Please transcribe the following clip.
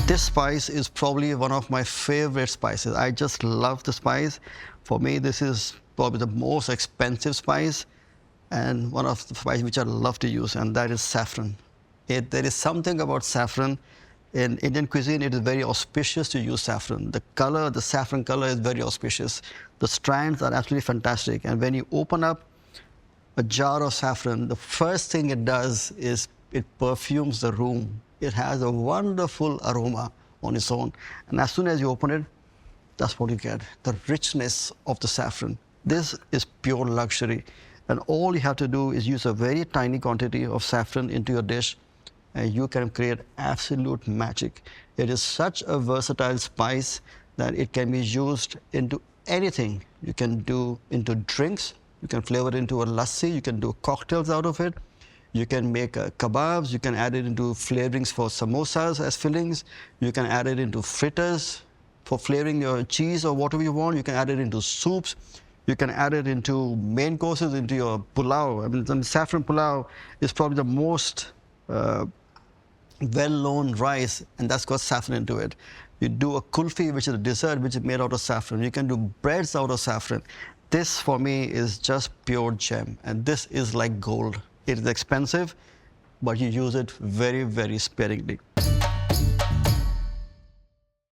This spice is probably one of my favorite spices. I just love the spice. For me, this is probably the most expensive spice and one of the spices which I love to use, and that is saffron. There is something about saffron. In Indian cuisine, it is very auspicious to use saffron. The color, the saffron color is very auspicious. The strands are absolutely fantastic. And when you open up a jar of saffron, the first thing it does is it perfumes the room. It has a wonderful aroma on its own. And as soon as you open it, that's what you get, the richness of the saffron. This is pure luxury. And all you have to do is use a very tiny quantity of saffron into your dish, and you can create absolute magic. It is such a versatile spice that it can be used into anything. You can do into drinks, you can flavor it into a lassi, you can do cocktails out of it. You can make kebabs, you can add it into flavorings for samosas as fillings. You can add it into fritters for flavoring your cheese or whatever you want. You can add it into soups. You can add it into main courses, into your pulao. I mean, the saffron pulao is probably the most well-known rice, and that's got saffron into it. You do a kulfi, which is a dessert which is made out of saffron. You can do breads out of saffron. This, for me, is just pure gem, and this is like gold. It is expensive, but you use it very, very sparingly.